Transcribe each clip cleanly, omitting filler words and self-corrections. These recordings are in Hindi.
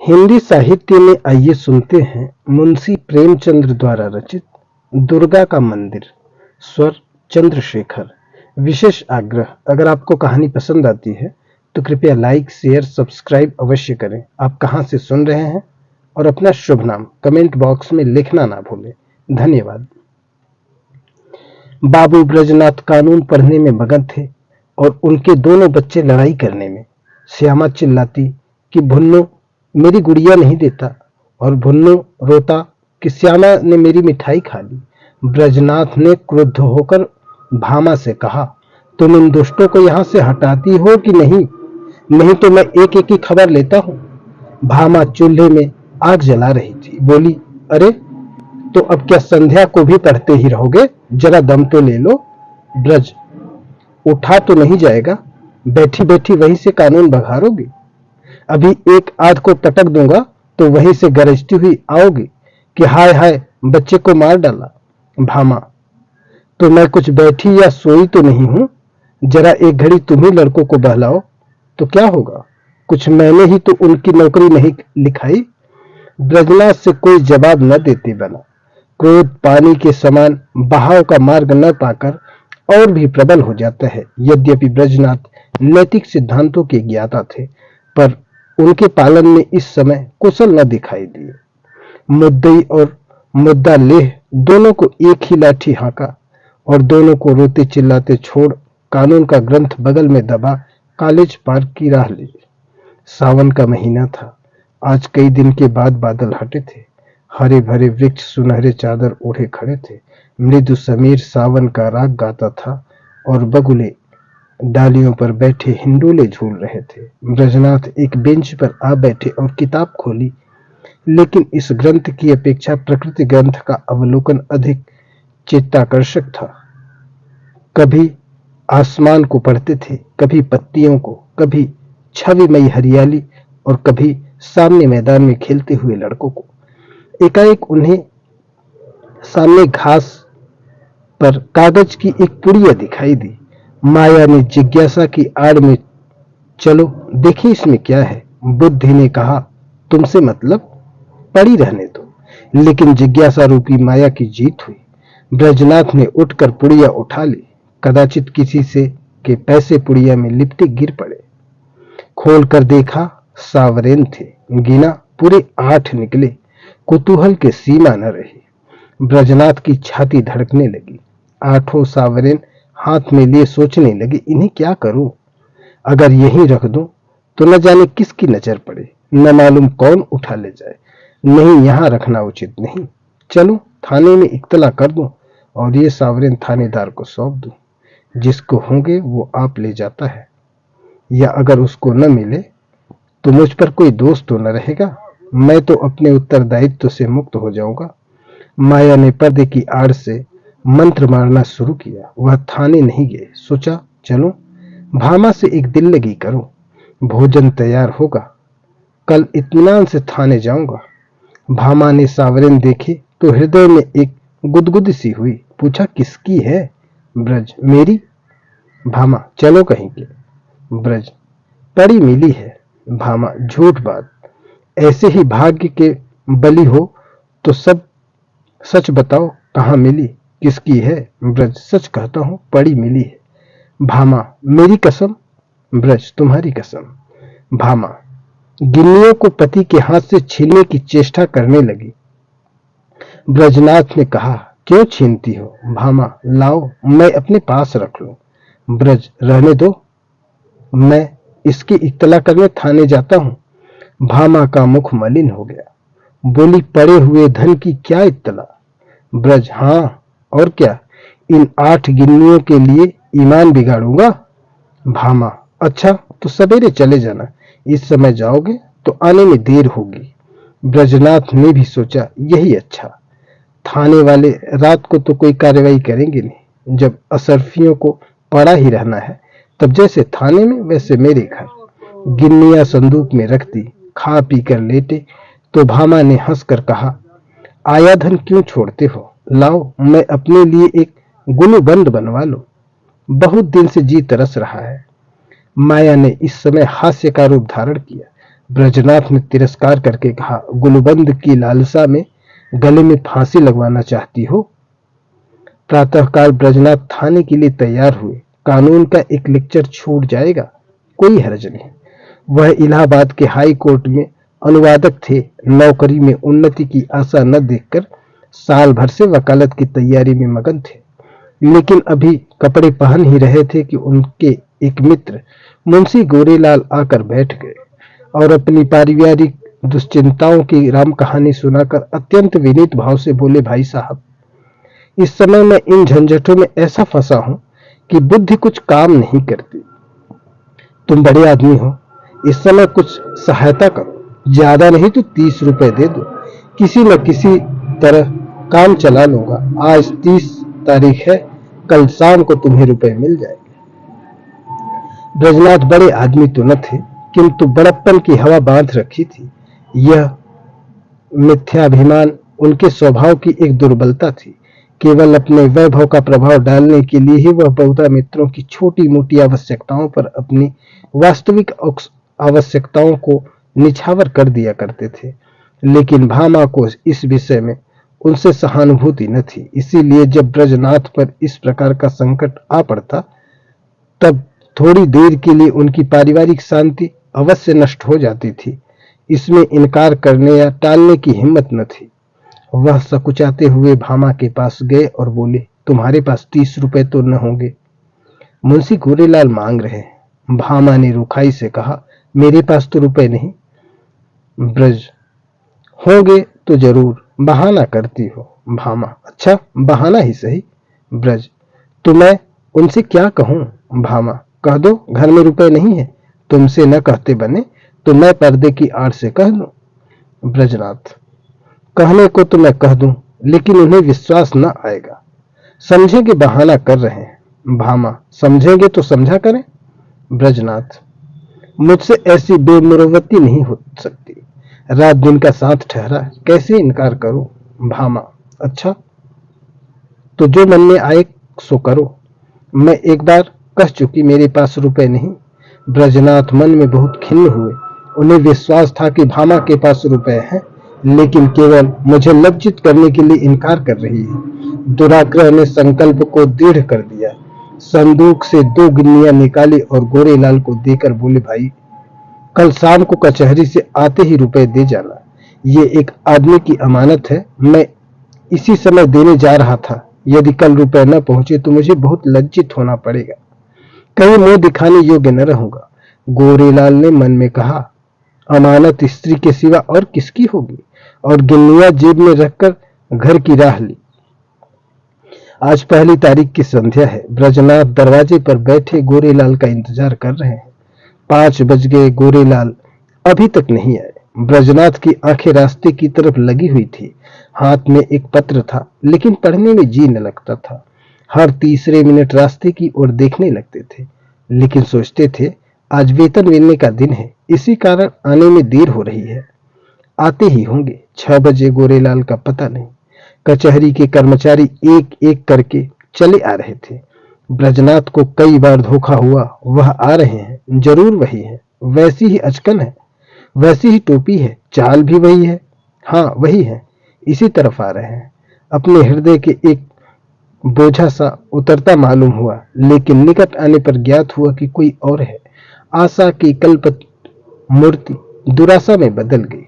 हिंदी साहित्य में आइए सुनते हैं मुंशी प्रेमचंद द्वारा रचित दुर्गा का मंदिर। स्वर चंद्रशेखर। विशेष आग्रह, अगर आपको कहानी पसंद आती है तो कृपया लाइक, शेयर, सब्सक्राइब अवश्य करें। आप कहां से सुन रहे हैं और अपना शुभ नाम कमेंट बॉक्स में लिखना ना भूलें। धन्यवाद। बाबू ब्रजनाथ कानून पढ़ने में मगन थे और उनके दोनों बच्चे लड़ाई करने में। श्यामा चिल्लाती कि भुन्नो मेरी गुड़िया नहीं देता, और भुन्नो रोता कि श्यामा ने मेरी मिठाई खा ली। ब्रजनाथ ने क्रुद्ध होकर भामा से कहा, तुम इन दुष्टों को यहाँ से हटाती हो कि नहीं? नहीं तो मैं एक एक की खबर लेता हूँ। भामा चूल्हे में आग जला रही थी, बोली, अरे तो अब क्या संध्या को भी पढ़ते ही रहोगे? जरा दम तो ले लो। ब्रज, उठा तो नहीं जाएगा? बैठी बैठी वहीं से कानून बघारोगे? अभी एक आध को पटक दूंगा तो वहीं से गरजती हुई आओगी कि हाय हाय बच्चे को मार डाला। भामा, तो मैं कुछ बैठी या सोई तो नहीं हूं? जरा एक घड़ी तुम ही लड़कों को बहलाओ तो क्या होगा? कुछ मैंने ही तो उनकी नौकरी नहीं लिखाई। ब्रजनाथ से कोई जवाब न देते बना। क्रोध पानी के समान बहाव का मार्ग न पाकर और भी प्रबल हो जाता है। यद्यपि ब्रजनाथ नैतिक सिद्धांतों के ज्ञाता थे, पर उनके पालन में इस समय कुशल न दिखाई दिए। मुद्दई और मुद्दा लेह दोनों को एक ही लाठी हाँका और दोनों को रोते चिल्लाते छोड़ कानून का ग्रंथ बगल में दबा कॉलेज पार्क की राह ली। सावन का महीना था। आज कई दिन के बाद बादल हटे थे। हरे भरे वृक्ष सुनहरे चादर ओढ़े खड़े थे। मृदु समीर सावन का राग गाता था और बगुले डालियों पर बैठे हिंडोले झूल रहे थे। ब्रजनाथ एक बेंच पर आ बैठे और किताब खोली, लेकिन इस ग्रंथ की अपेक्षा प्रकृति ग्रंथ का अवलोकन अधिक चित्ताकर्षक था। कभी आसमान को पढ़ते थे, कभी पत्तियों को, कभी छविमयी हरियाली और कभी सामने मैदान में खेलते हुए लड़कों को। एकाएक उन्हें सामने घास पर कागज की एक पुड़िया दिखाई दी। माया ने जिज्ञासा की आड़ में, चलो देखिए इसमें क्या है। बुद्धि ने कहा, तुमसे मतलब, पड़ी रहने दो। लेकिन जिज्ञासा रूपी माया की जीत हुई। ब्रजनाथ ने उठकर पुड़िया उठा ली। कदाचित किसी से के पैसे पुड़िया में लिपटे गिर पड़े। खोल कर देखा, सावरेन थे। गिना, पूरे 8 निकले। कुतूहल के सीमा न रही। ब्रजनाथ की छाती धड़कने लगी। 8 सावरेन हाथ में लिए सोचने लगे, इन्हें क्या करूं? अगर यहीं रख दूं तो न जाने किसकी नजर पड़े, न मालूम कौन उठा ले जाए। नहीं, यहां रखना उचित नहीं। चलूं थाने में इत्तला कर दूं और ये सावरेन थानेदार को सौंप दूं। जिसको होंगे वो आप ले जाता है, या अगर उसको न मिले तो मुझ पर कोई दोष तो न रहेगा। मैं तो अपने उत्तरदायित्व से मुक्त हो जाऊंगा। माया ने पर्दे की आड़ से मंत्र मारना शुरू किया। वह थाने नहीं गए। सोचा, चलो भामा से एक दिल लगी करूं। भोजन तैयार होगा, कल इत्मीनान से थाने जाऊंगा। भामा ने सावरेन देखे तो हृदय में एक गुदगुदी सी हुई। पूछा, किसकी है? ब्रज, मेरी। भामा, चलो कहीं के। ब्रज, पड़ी मिली है। भामा, झूठ बात। ऐसे ही भाग्य के बली हो तो सब सच बताओ, कहाँ मिली, किसकी है? ब्रज, सच कहता हूँ, पड़ी मिली है। भामा, मेरी कसम। ब्रज, तुम्हारी कसम। भामा गिन्नियों को पति के हाथ से छीनने की चेष्टा करने लगी। ब्रजनाथ ने कहा, क्यों छीनती हो? भामा, लाओ मैं अपने पास रख लूं। ब्रज, रहने दो, मैं इसकी इत्तला करने थाने जाता हूं। भामा का मुख मलिन हो गया। बोली, पड़े हुए धन की क्या इत्तला? ब्रज, हाँ और क्या, इन 8 गिन्नियों के लिए ईमान बिगाड़ूंगा। भामा, अच्छा तो सवेरे चले जाना। इस समय जाओगे तो आने में देर होगी। ब्रजनाथ ने भी सोचा, यही अच्छा। थाने वाले रात को तो कोई कार्रवाई करेंगे नहीं। जब असरफियों को पड़ा ही रहना है, तब जैसे थाने में वैसे मेरे घर। गिन्नियां संदूक में रख दी। खा पी कर लेटे तो भामा ने हंसकर कहा, आया धन क्यों छोड़ते हो? लाओ मैं अपने लिए एक गुलूबंद बनवा लो। बहुत दिन से जी तरस रहा है। माया ने इस समय हास्य का रूप धारण किया। ब्रजनाथ ने तिरस्कार करके कहा, गुलबंद की लालसा में गले में फांसी लगवाना चाहती हो? प्रातःकाल ब्रजनाथ थाने के लिए तैयार हुए। कानून का एक लेक्चर छूट जाएगा, कोई हर्ज नहीं। वह इलाहाबाद के हाई कोर्ट में अनुवादक थे। नौकरी में उन्नति की आशा न देखकर साल भर से वकालत की तैयारी में मगन थे, लेकिन अभी कपड़े पहन ही रहे थे कि उनके एक मित्र मुंशी गोरेलाल आकर बैठ गए और अपनी पारिवारिक दुश्चिंताओं की राम कहानी सुनाकर अत्यंत विनीत भाव से बोले, भाई साहब, इस समय मैं इन झंझटों में ऐसा फंसा हूं कि बुद्धि कुछ काम नहीं करती। तुम बड़े आदमी हो, इस समय कुछ सहायता करो। ज्यादा नहीं तो 30 रुपए दे दो, किसी न किसी तरह काम चला लूंगा। आज 30 तारीख है, कल शाम को तुम्हें रुपए मिल जाएंगे। ब्रजनाथ बड़े आदमी तो न थे, किंतु बड़प्पन की हवा बांध रखी थी। यह मिथ्याभिमान उनके स्वभाव की एक दुर्बलता थी। केवल अपने वैभव का प्रभाव डालने के लिए ही वह बहुधा मित्रों की छोटी मोटी आवश्यकताओं पर अपनी वास्तविक आवश्यकताओं को निछावर कर दिया करते थे। लेकिन भामा को इस विषय में उनसे सहानुभूति न थी। इसीलिए जब ब्रजनाथ पर इस प्रकार का संकट आ पड़ता, तब थोड़ी देर के लिए उनकी पारिवारिक शांति अवश्य नष्ट हो जाती थी। इसमें इनकार करने या टालने की हिम्मत न थी। वह सकुचाते हुए भामा के पास गए और बोले, तुम्हारे पास 30 रुपए तो न होंगे? मुंशी गोरेलाल मांग रहे हैं। भामा ने रुखाई से कहा, मेरे पास तो रुपए नहीं। ब्रज, होंगे तो जरूर, बहाना करती हो। भामा, अच्छा बहाना ही सही। ब्रज, तो मैं उनसे क्या कहूं? भामा, कह दो घर में रुपए नहीं है। तुमसे न कहते बने तो मैं पर्दे की आड़ से कह दूं। ब्रजनाथ, कहने को तो मैं कह दूं, लेकिन उन्हें विश्वास न आएगा। समझेंगे बहाना कर रहे हैं। भामा, समझेंगे तो समझा करें। ब्रजनाथ, मुझसे ऐसी बेमुरवती नहीं हो सकती। रात दिन का साथ ठहरा, कैसे इनकार करूं? भामा, अच्छा तो जो मन में आए सो करो। मैं एक बार कह चुकी मेरे पास रुपए नहीं। ब्रजनाथ मन में बहुत खिन्न हुए। उन्हें विश्वास था कि भामा के पास रुपए हैं, लेकिन केवल मुझे लज्जित करने के लिए इनकार कर रही है। दुराग्रह ने संकल्प को दृढ़ कर दिया। संदूक से 2 गिन्नियां निकाली और गोरेलाल को देकर बोले, भाई कल शाम को कचहरी से आते ही रुपए दे जाना। ये एक आदमी की अमानत है, मैं इसी समय देने जा रहा था। यदि कल रुपए न पहुंचे तो मुझे बहुत लज्जित होना पड़ेगा, कहीं मुंह दिखाने योग्य न रहूंगा। गोरेलाल ने मन में कहा, अमानत स्त्री के सिवा और किसकी होगी, और गिन्नियां जेब में रखकर घर की राह ली। आज पहली तारीख की संध्या है। ब्रजनाथ दरवाजे पर बैठे गोरेलाल का इंतजार कर रहे हैं। 5 बज गए, गोरेलाल अभी तक नहीं आए। ब्रजनाथ की आंखें रास्ते की तरफ लगी हुई थी। हाथ में एक पत्र था, लेकिन पढ़ने में जी न लगता था। हर तीसरे मिनट रास्ते की ओर देखने लगते थे, लेकिन सोचते थे आज वेतन मिलने का दिन है, इसी कारण आने में देर हो रही है। आते ही होंगे। 6 बजे, गोरेलाल का पता नहीं। कचहरी के कर्मचारी एक एक करके चले आ रहे थे। ब्रजनाथ को कई बार धोखा हुआ, वह आ रहे हैं, जरूर वही है। वैसी ही अचकन है, वैसी ही टोपी है, चाल भी वही है। हाँ वही है, इसी तरफ आ रहे हैं। अपने हृदय के एक बोझा सा उतरता मालूम हुआ, लेकिन निकट आने पर ज्ञात हुआ कि कोई और है। आशा की कल्प मूर्ति दुराशा में बदल गई।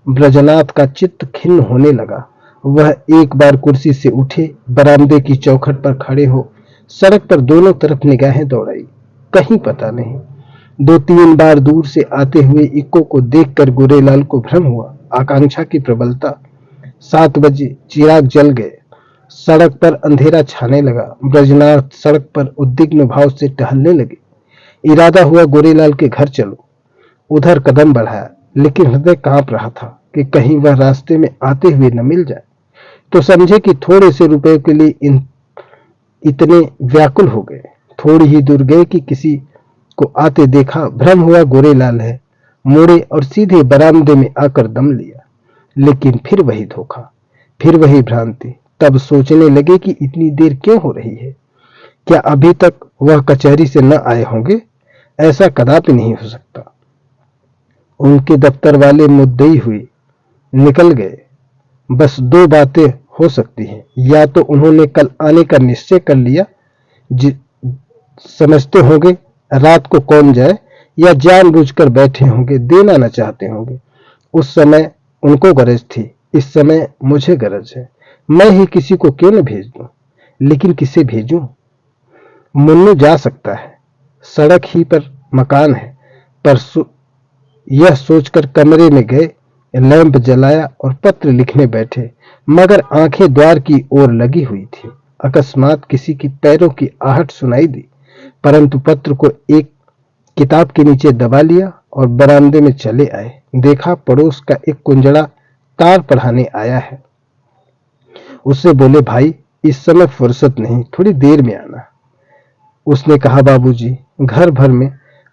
ब्रजनाथ का चित्त खिन्न होने लगा। वह एक बार कुर्सी से उठे, बरामदे की चौखट पर खड़े हो सड़क पर दोनों तरफ निगाहें दौड़ाई, कहीं पता नहीं। 2-3 बार दूर से आते हुए इक्को को देखकर गोरेलाल को भ्रम हुआ। आकांक्षा की प्रबलता। 7 बजे चिराग जल गए। सड़क पर अंधेरा छाने लगा। ब्रजनाथ सड़क पर उद्विग्न भाव से टहलने लगे। इरादा हुआ गोरेलाल के घर चलो। उधर कदम बढ़ाया, लेकिन हृदय कांप रहा था कि कहीं वह रास्ते में आते हुए न मिल जाए। तो समझे कि थोड़े से रुपए के लिए इतने व्याकुल हो गए। थोड़ी ही दूर गए कि किसी को आते देखा। भ्रम हुआ गोरेलाल है। मुड़े और सीधे बरामदे में आकर दम लिया। लेकिन फिर वही धोखा, फिर वही भ्रांति। तब सोचने लगे कि इतनी देर क्यों हो रही है। क्या अभी तक वह कचहरी से न आए होंगे? ऐसा कदापि नहीं हो सकता। उनके दफ्तर वाले मुद्दई हुए निकल गए। बस दो बातें हो सकती हैं, या तो उन्होंने कल आने का निश्चय कर लिया, समझते होंगे रात को कौन जाए, या जानबूझकर बैठे होंगे, देना न चाहते होंगे। उस समय उनको गरज थी, इस समय मुझे गरज है। मैं ही किसी को क्यों न भेज दूं, लेकिन किसे भेजूं? मुन्नू जा सकता है, सड़क ही पर मकान है, पर यह सोचकर कमरे में गए, लैंप जलाया और पत्र लिखने बैठे, मगर आंखें द्वार की ओर लगी हुई थी। अकस्मात किसी की पैरों की आहट सुनाई दी, परंतु पत्र को एक किताब के नीचे दबा लिया और बरामदे में चले आए। देखा पड़ोस का एक कुंजड़ा तार पढ़ाने आया है। उससे बोले, भाई इस समय फुर्सत नहीं, थोड़ी देर में आना। उसने कहा, बाबूजी घर भर में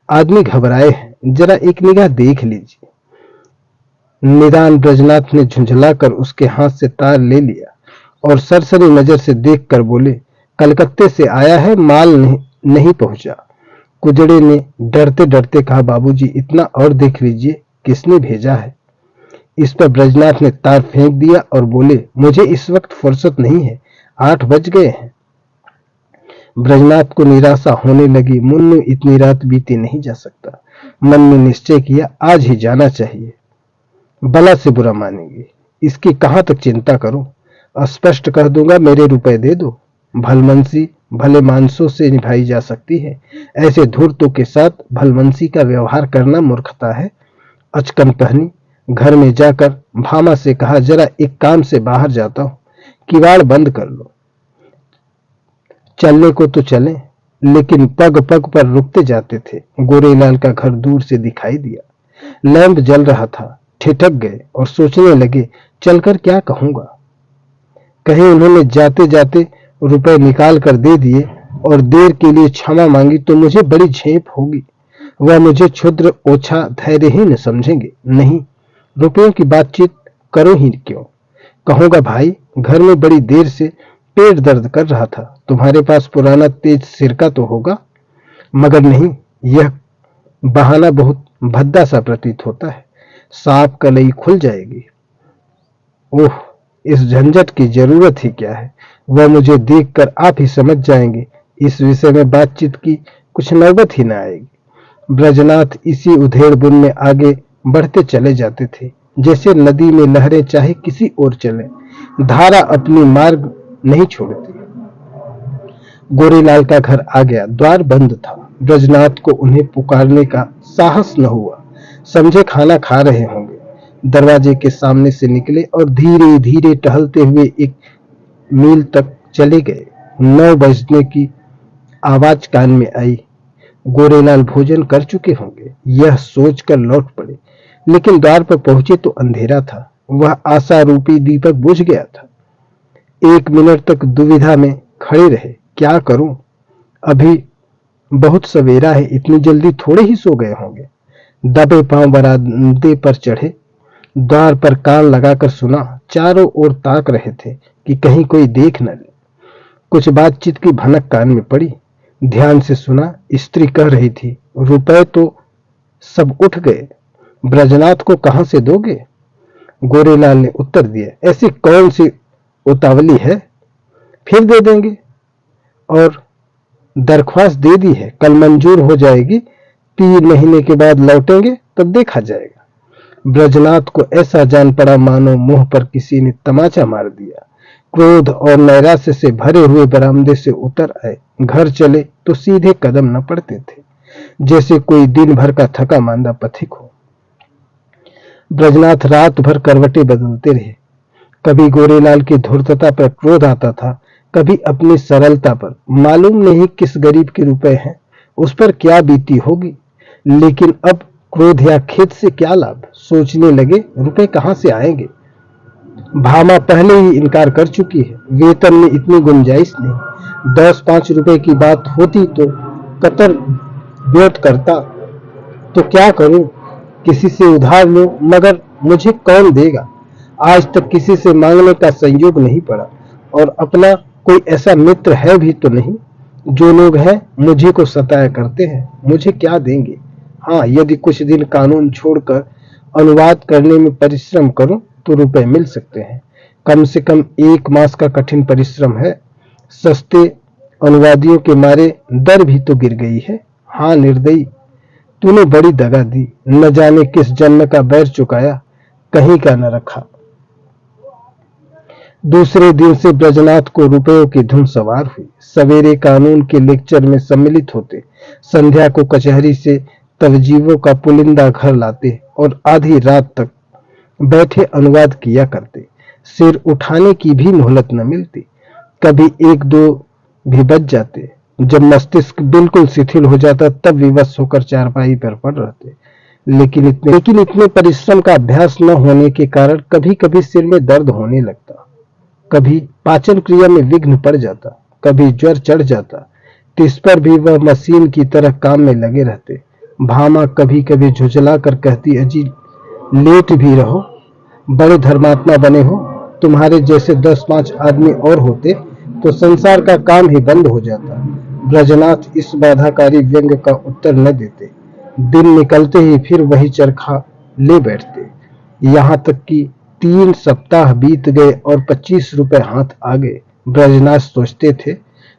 आदमी घबराए हैं, जरा एक निगाह देख लीजिए। निदान ब्रजनाथ ने झुंझलाकर उसके हाथ से तार ले लिया और सरसरी नजर से देखकर बोले, कलकत्ते से आया है, माल नहीं पहुंचा। कुजड़े ने डरते डरते कहा, बाबूजी इतना और देख लीजिए, किसने भेजा है। इस पर ब्रजनाथ ने तार फेंक दिया और बोले, मुझे इस वक्त फुर्सत नहीं है, 8 बज गए हैं। ब्रजनाथ को निराशा होने लगी। मुन्नू इतनी रात बीते नहीं जा सकता। मन में निश्चय किया, आज ही जाना चाहिए। भला से बुरा मानेंगे, इसकी कहां तक चिंता करूं। स्पष्ट कह दूंगा, मेरे रुपए दे दो। भलमनसी भले मानसों से निभाई जा सकती है, ऐसे धूर्तों के साथ भलमनसी का व्यवहार करना मूर्खता है। अचकन पहनी, घर में जाकर भामा से कहा, जरा एक काम से बाहर जाता हूं, किवाड़ बंद कर लो। चलने को तो चले, लेकिन पग पग पर रुकते जाते थे। गोरेलाल का घर दूर से दिखाई दिया, लैंप जल रहा था। ठिठक गए और सोचने लगे, चलकर क्या कहूंगा। कहीं उन्होंने जाते जाते रुपए निकाल कर दे दिए और देर के लिए क्षमा मांगी तो मुझे बड़ी झेप होगी। वह मुझे क्षुद्र ओछा धैर्यहीन समझेंगे। नहीं, रुपयों की बातचीत करो ही क्यों। कहूंगा, भाई घर में बड़ी देर से पेट दर्द कर रहा था, तुम्हारे पास पुराना तेज सिरका तो होगा। मगर नहीं, यह बहाना बहुत भद्दा सा प्रतीत होता है। सांप कलई खुल जाएगी। ओह, इस झंझट की जरूरत ही क्या है। वह मुझे देखकर आप ही समझ जाएंगे, इस विषय में बातचीत की कुछ नौबत ही न आएगी। ब्रजनाथ इसी उधेड़ बुन में आगे बढ़ते चले जाते थे, जैसे नदी में लहरें चाहे किसी ओर चले, धारा अपनी मार्ग नहीं छोड़ती। गोरेलाल का घर आ गया, द्वार बंद था। ब्रजनाथ को उन्हें पुकारने का साहस न हुआ, समझे खाना खा रहे होंगे। दरवाजे के सामने से निकले और धीरे धीरे टहलते हुए 1 मील तक चले गए। 9 बजने की आवाज कान में आई। गोरेलाल भोजन कर चुके होंगे, यह सोचकर लौट पड़े, लेकिन द्वार पर पहुंचे तो अंधेरा था। वह आशा रूपी दीपक बुझ गया था। 1 मिनट तक दुविधा में खड़े रहे, क्या करूं, अभी बहुत सवेरा है, इतनी जल्दी थोड़े ही सो गए होंगे। दबे पांव बरामदे पर चढ़े, द्वार पर कान लगाकर सुना। चारों ओर ताक रहे थे कि कहीं कोई देख न ले। कुछ बातचीत की भनक कान में पड़ी। ध्यान से सुना, स्त्री कह रही थी, रुपए तो सब उठ गए, ब्रजनाथ को कहां से दोगे। गोरेलाल ने उत्तर दिया, ऐसी कौन सी उतावली है, फिर दे देंगे। और दरख्वास्त दे दी है, कल मंजूर हो जाएगी, 3 महीने के बाद लौटेंगे, तब देखा जाएगा। ब्रजनाथ को ऐसा जान पड़ा मानो मुंह पर किसी ने तमाचा मार दिया। क्रोध और नैराश्य से भरे हुए बरामदे से उतर आए। घर चले तो सीधे कदम न पड़ते थे, जैसे कोई दिन भर का थका मांदा पथिक हो। ब्रजनाथ रात भर करवटें बदलते रहे। कभी गोरेलाल की धूर्तता पर क्रोध आता था, कभी अपनी सरलता पर। मालूम नहीं किस गरीब के रुपए हैं, उस पर क्या बीती होगी। लेकिन अब क्रोध या खेद से क्या लाभ। सोचने लगे, रुपए कहां से आएंगे। भामा पहले ही इनकार कर चुकी है, वेतन में इतनी गुंजाइश नहीं। 10-5 रुपए की बात होती तो कतर वेट करता। तो क्या करूं, किसी से उधार लूं, मगर मुझे कौन देगा। आज तक किसी से मांगने का संयोग नहीं पड़ा, और अपना कोई ऐसा मित्र है भी तो नहीं। जो लोग हैं मुझे को सताया करते हैं, मुझे क्या देंगे। हाँ, यदि कुछ दिन कानून छोड़कर अनुवाद करने में परिश्रम करूं तो रुपए मिल सकते हैं। कम से कम 1 मास का कठिन परिश्रम है। सस्ते अनुवादियों के मारे दर भी तो गिर गई है। हाँ निर्दयी, तूने बड़ी दगा दी। न जाने किस जन्म का बैर चुकाया, कहीं का न रखा। दूसरे दिन से ब्रजनाथ को रुपयों की धुन सवार हुई। सवेरे कानून के लेक्चर में सम्मिलित होते, संध्या को कचहरी से तवजीवों का पुलिंदा घर लाते और आधी रात तक बैठे अनुवाद किया करते। सिर उठाने की भी मोहलत न मिलती। कभी 1-2 भी बज जाते। जब मस्तिष्क बिल्कुल शिथिल हो जाता तब विवश होकर चारपाई पर पड़ रहते। लेकिन इतने परिश्रम का अभ्यास न होने के कारण कभी कभी सिर में दर्द होने लगता, कभी पाचन क्रिया में विघ्न पड़ जाता, कभी ज्वर चढ़ जाता। तिस पर भी वह मशीन की तरह काम में लगे रहते। भामा कभी कभी झुझला कर कहती, अजी लेट भी रहो, बड़े धर्मात्मा बने हो। तुम्हारे जैसे 10-5 आदमी और होते तो संसार का काम ही बंद हो जाता। ब्रजनाथ इस बाधाकारी व्यंग का उत्तर न देते। दिन निकलते ही फिर वही चरखा ले बैठते। यहाँ तक कि 3 सप्ताह बीत गए और 25 रुपए हाथ आ गए। ब्रजनाथ सोचते थे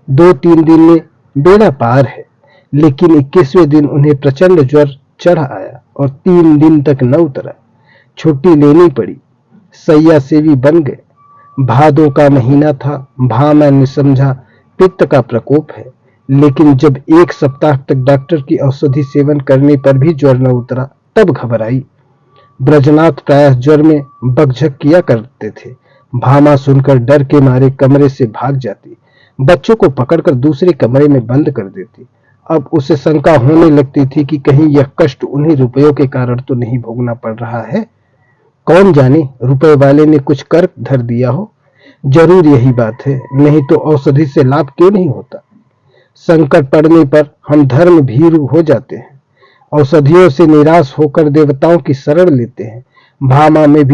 2-3 दिन में बेड़ा पार है, लेकिन 21वें दिन उन्हें प्रचंड ज्वर चढ़ आया और 3 दिन तक न उतरा। छुट्टी लेनी पड़ी। सैया सेवी बन गए। भादों का महीना था। भामा ने समझा पित्त का प्रकोप है, लेकिन जब 1 सप्ताह तक डॉक्टर की औषधि सेवन करने पर भी ज्वर न उतरा तब घबराई। ब्रजनाथ प्रायः ज्वर में बकझक किया करते थे। भामा सुनकर डर के मारे कमरे से भाग जाती, बच्चों को पकड़कर दूसरे कमरे में बंद कर देती। अब उसे शंका होने लगती थी कि कहीं यह कष्ट उन्हीं रुपयों के कारण तो नहीं भोगना पड़ रहा है। कौन जाने रुपए वाले ने कुछ कर धर दिया हो। जरूर यही बात है, नहीं तो औषधि से लाभ क्यों नहीं होता। संकट पड़ने पर हम धर्म भीरू हो जाते हैं, औषधियों से निराश होकर देवताओं की शरण लेते हैं। भामा ने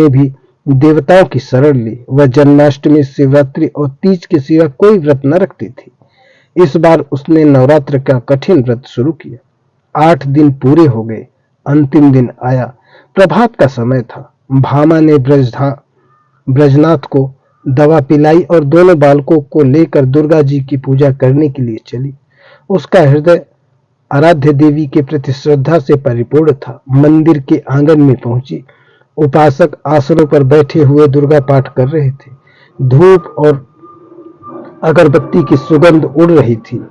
भी देवताओं की शरण ली। वह जन्माष्टमी, शिवरात्रि और तीज के सिवा कोई व्रत न रखती थी। इस बार उसने नवरात्र का कठिन व्रत शुरू किया। 8 दिन पूरे हो गए। अंतिम दिन आया। प्रभात का समय था। भामा ने ब्रजनाथ को दवा पिलाई और दोनों बालकों को लेकर दुर्गा जी की पूजा करने के लिए चली। उसका हृदय आराध्य देवी के प्रति श्रद्धा से परिपूर्ण था। मंदिर के आंगन में पहुंची। उपासक आसनों पर बैठे हुए दुर्गा पाठ कर रहे थे। धूप और अगरबत्ती की सुगंध उड़ रही थी।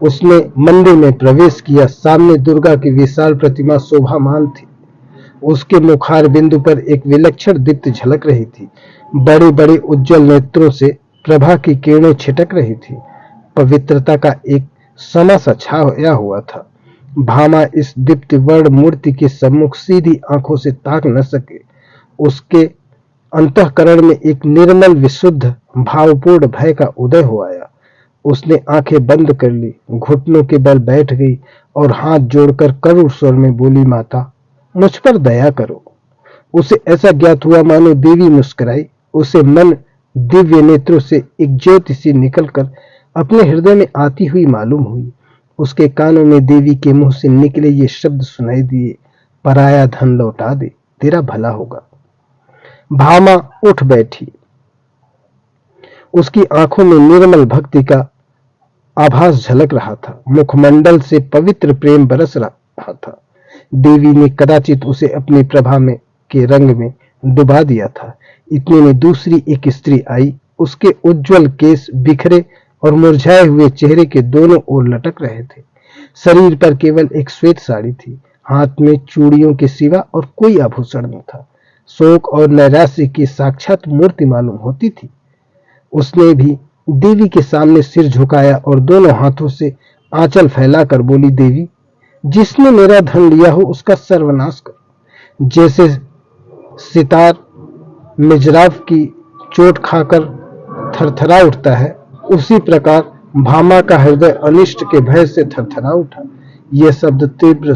उसने मंदिर में प्रवेश किया। सामने दुर्गा की विशाल प्रतिमा शोभामान थी। उसके मुखार बिंदु पर एक विलक्षण दीप्ति झलक रही थी। बड़े बड़े उज्जवल नेत्रों से प्रभा की किरणें छिटक रही थी। पवित्रता का एक समा सा छाया हुआ था। भामा इस दीप्ति वर्ण मूर्ति के सम्मुख सीधी आंखों से ताक न सके। उसके अंतःकरण में एक निर्मल विशुद्ध भावपूर्ण भय का उदय हो आया। उसने आंखें बंद कर ली, घुटनों के बल बैठ गई और हाथ जोड़कर करुण स्वर में बोली, माता मुझ पर दया करो। उसे ऐसा ज्ञात हुआ मानो देवी मुस्कुराई। उसे मन दिव्य नेत्रों से एक ज्योति सी निकलकर अपने हृदय में आती हुई मालूम हुई। उसके कानों में देवी के मुंह से निकले ये शब्द सुनाई दिए, पराया धन लौटा दे, तेरा भला होगा। भामा उठ बैठी। उसकी आंखों में निर्मल भक्ति का आभास झलक रहा था। मुखमंडल से पवित्र प्रेम बरस रहा था। देवी ने कदाचित उसे अपनी प्रभा में के रंग में डुबा दिया था। इतने में दूसरी एक स्त्री आई। उसके उज्जवल केस बिखरे और मुरझाए हुए चेहरे के दोनों ओर लटक रहे थे। शरीर पर केवल एक श्वेत साड़ी थी। हाथ में चूड़ियों के सिवा और कोई आभूषण न था। शोक और नैराश्य की साक्षात मूर्ति मालूम होती थी। उसने भी देवी के सामने सिर झुकाया और दोनों हाथों से आंचल फैलाकर बोली, देवी, जिसने मेरा धन लिया हो उसका सर्वनाश कर। जैसे सितार मिजराफ की चोट खाकर थरथरा उठता है, उसी प्रकार भामा का हृदय अनिष्ट के भय से थरथरा उठा। ये शब्द तीव्र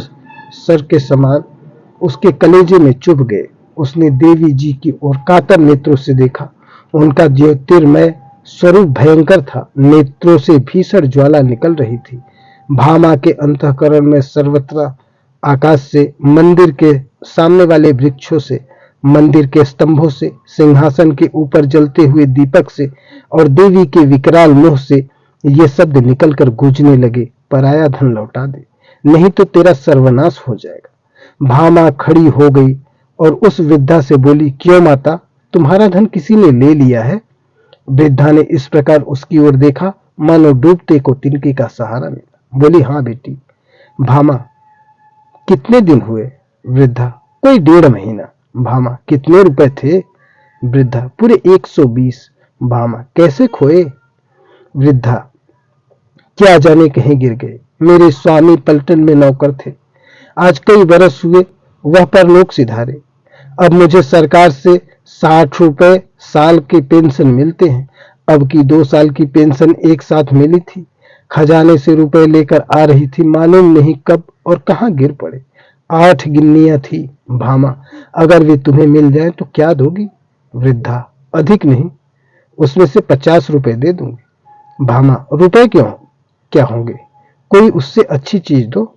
सर के समान उसके कलेजे में चुभ गए। उसने देवी जी की ओर कातर नेत्रों से देखा। उनका ज्योतिर्मय स्वरूप भयंकर था। नेत्रों से भीषण ज्वाला निकल रही थी। भामा के अंतःकरण में सर्वत्र आकाश से मंदिर के सामने वाले वृक्षों से, मंदिर के स्तंभों से, सिंहासन के ऊपर जलते हुए दीपक से और देवी के विकराल मुंह से ये शब्द निकलकर गूंजने लगे, पराया धन लौटा दे, नहीं तो तेरा सर्वनाश हो जाएगा। भामा खड़ी हो गई और उस वृद्धा से बोली, क्यों माता, तुम्हारा धन किसी ने ले लिया है? वृद्धा ने इस प्रकार उसकी ओर देखा मानो डूबते को तिनके का सहारा मिला। बोली, हाँ बेटी। भामा, कितने दिन हुए? वृद्धा, कोई 1.5 महीना। भामा, कितने रुपए थे? वृद्धा, पूरे 120। भामा, कैसे खोए? वृद्धा, क्या जाने कहीं गिर गए। मेरे स्वामी पलटन में नौकर थे, आज कई बरस हुए वह परलोक सिधारे। अब मुझे सरकार से 60 रुपए साल के पेंशन मिलते हैं। अब की 2 साल की पेंशन एक साथ मिली थी। खजाने से रुपए लेकर आ रही थी, मालूम नहीं कब और कहां गिर पड़े। 8 गिन्नियां थी। भामा, अगर वे तुम्हें मिल जाए तो क्या दोगी? वृद्धा, अधिक नहीं, उसमें से 50 रुपए दे दूंगी। भामा, रुपए क्यों, क्या होंगे, कोई उससे अच्छी चीज दो।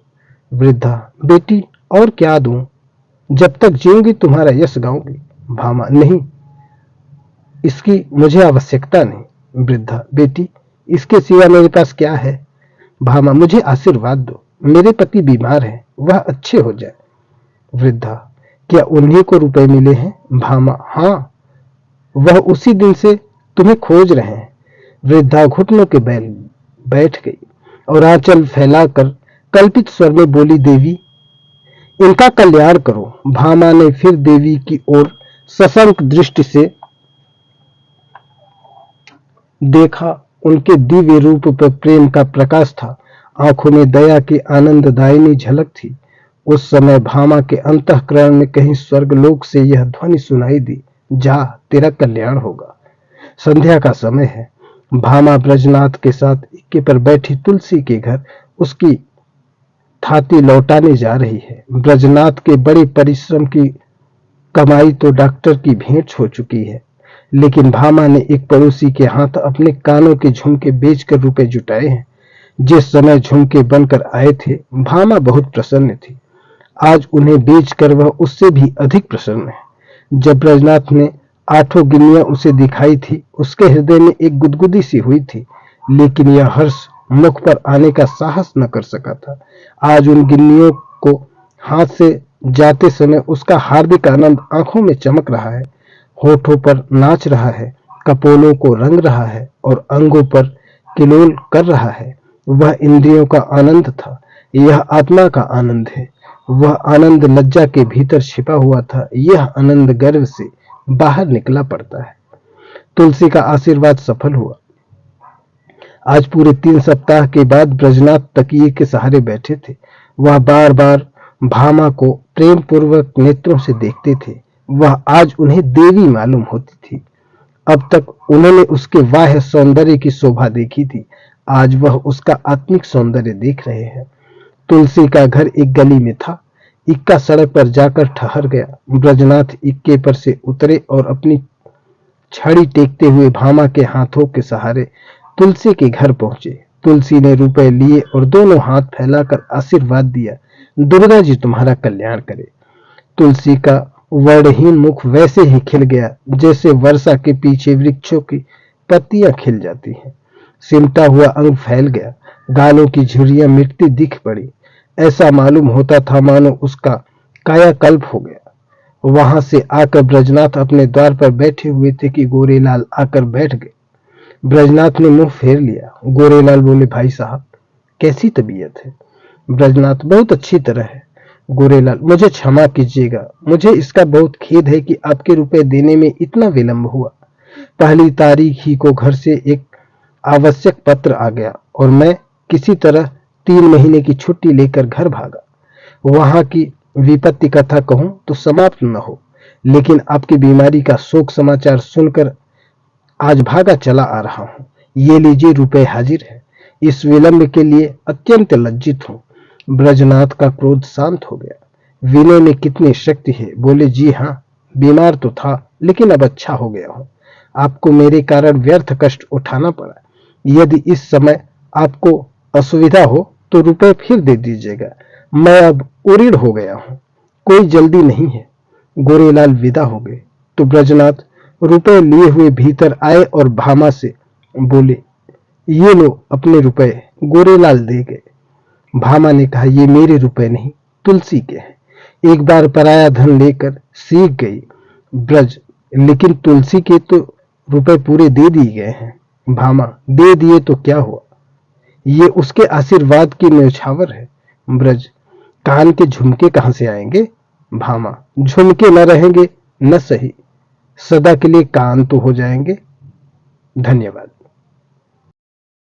वृद्धा, बेटी और क्या दूं, जब तक जीऊंगी तुम्हारा यश गाऊंगी। भामा, नहीं, इसकी मुझे आवश्यकता नहीं। वृद्धा, बेटी इसके सिवा मेरे पास क्या है? भामा, मुझे आशीर्वाद दो, मेरे पति बीमार हैं, वह अच्छे हो जाए। वृद्धा, क्या उन्हीं को रुपए मिले हैं? भामा, हाँ, वह उसी दिन से तुम्हें खोज रहे हैं। वृद्धा घुटनों के बैल बैठ गई और आंचल फैलाकर कल्पित स्वर में बोली, देवी इनका कल्याण करो। भामा ने फिर देवी की ओर सशंक दृष्टि से देखा। उनके दिव्य रूप पर प्रेम का प्रकाश था, आंखों में दया की आनंददायिनी झलक थी। उस समय भामा के अंतःकरण में कहीं स्वर्गलोक से यह ध्वनि सुनाई दी, जा, तेरा कल्याण होगा। संध्या का समय है। भामा ब्रजनाथ के साथ इक्के पर बैठी तुलसी के घर उसकी थाती लौटाने जा रही है। ब्रजनाथ के बड़े परिश्रम की कमाई तो डॉक्टर की भेंट हो चुकी है, लेकिन भामा ने एक पड़ोसी के हाथ अपने कानों के झुमके बेचकर रुपए जुटाए हैं। जिस समय झुमके बनकर आए थे, भामा बहुत प्रसन्न थी। आज उन्हें बेचकर वह उससे भी अधिक प्रसन्न है। जब ब्रजनाथ ने 8 गिन्नियां उसे दिखाई थी, उसके हृदय में एक गुदगुदी सी हुई थी, लेकिन यह हर्ष मुख पर आने का साहस न कर सका था। आज उन गिन्नियों को हाथ से जाते समय उसका हार्दिक आनंद आंखों में चमक रहा है, होठों पर नाच रहा है, कपोलों को रंग रहा है और अंगों पर किलोल कर रहा है। वह इंद्रियों का आनंद था, यह आत्मा का आनंद है। वह आनंद लज्जा के भीतर छिपा हुआ था, यह आनंद गर्व से बाहर निकला पड़ता है। तुलसी का आशीर्वाद सफल हुआ। आज पूरे 3 सप्ताह के बाद ब्रजनाथ तकिए के सहारे बैठे थे। वह बार बार भामा को प्रेम पूर्वक नेत्रों से देखते थे। वह आज उन्हें देवी मालूम होती थी। अब तक उन्होंने उसके बाह्य सौंदर्य की शोभा देखी थी, आज वह उसका आत्मिक सौंदर्य देख रहे हैं। तुलसी का घर एक गली में था। इक्का सड़क पर जाकर ठहर गया। ब्रजनाथ इक्के पर से उतरे और अपनी छड़ी टेकते हुए भामा के हाथों के सहारे तुलसी के घर पहुंचे। तुलसी ने रुपए लिए और दोनों हाथ फैलाकर आशीर्वाद दिया, दुर्गा जी तुम्हारा कल्याण करे। तुलसी का वर्णहीन मुख वैसे ही खिल गया जैसे वर्षा के पीछे वृक्षों की पत्तियां खिल जाती हैं। सिमटा हुआ अंग फैल गया, गालों की झुर्रियां मिटती दिख पड़ी। ऐसा मालूम होता था मानो उसका कायाकल्प हो गया। वहां से आकर ब्रजनाथ अपने द्वार पर बैठे हुए थे कि गोरेलाल आकर बैठ गए। ब्रजनाथ ने मुंह फेर लिया। गोरेलाल बोले, भाई साहब कैसी तबीयत है? ब्रजनाथ, बहुत अच्छी तरह है। गोरेलाल, मुझे क्षमा कीजिएगा, मुझे इसका बहुत खेद है कि आपके रुपए देने में इतना विलंब हुआ। पहली तारीख ही को घर से एक आवश्यक पत्र आ गया और मैं किसी तरह 3 महीने की छुट्टी लेकर घर भागा। वहां की विपत्ति कथा कहूं तो समाप्त न हो, लेकिन आपकी बीमारी का शोक समाचार सुनकर आज भागा चला आ रहा हूं। ये लीजिए, रुपए हाजिर है। इस विलंब के लिए अत्यंत लज्जित हूं। ब्रजनाथ का क्रोध शांत हो गया। विनय में कितनी शक्ति है। बोले, जी हाँ, बीमार तो था लेकिन अब अच्छा हो गया हूं। आपको मेरे कारण व्यर्थ कष्ट उठाना पड़ा। यदि इस समय आपको असुविधा हो तो रुपए फिर दे दीजिएगा। मैं अब उरीड़ हो गया हूं। कोई जल्दी नहीं है। गोरेलाल विदा हो गए तो ब्रजनाथ रुपए लिए हुए भीतर आए और भामा से बोले, ये लो अपने रुपए। गोरेलाल दे गए। भामा ने कहा, ये मेरे रुपए नहीं, तुलसी के हैं। एक बार पराया धन लेकर सीख गई ब्रज, लेकिन तुलसी के तो रुपए पूरे दे दिए गए हैं। भामा, दे दिए तो क्या हुआ, ये उसके आशीर्वाद की न्यौछावर है। ब्रज, कान के झुमके कहां से आएंगे। भामा, झुमके न रहेंगे न सही, सदा के लिए कान तो हो जाएंगे। धन्यवाद।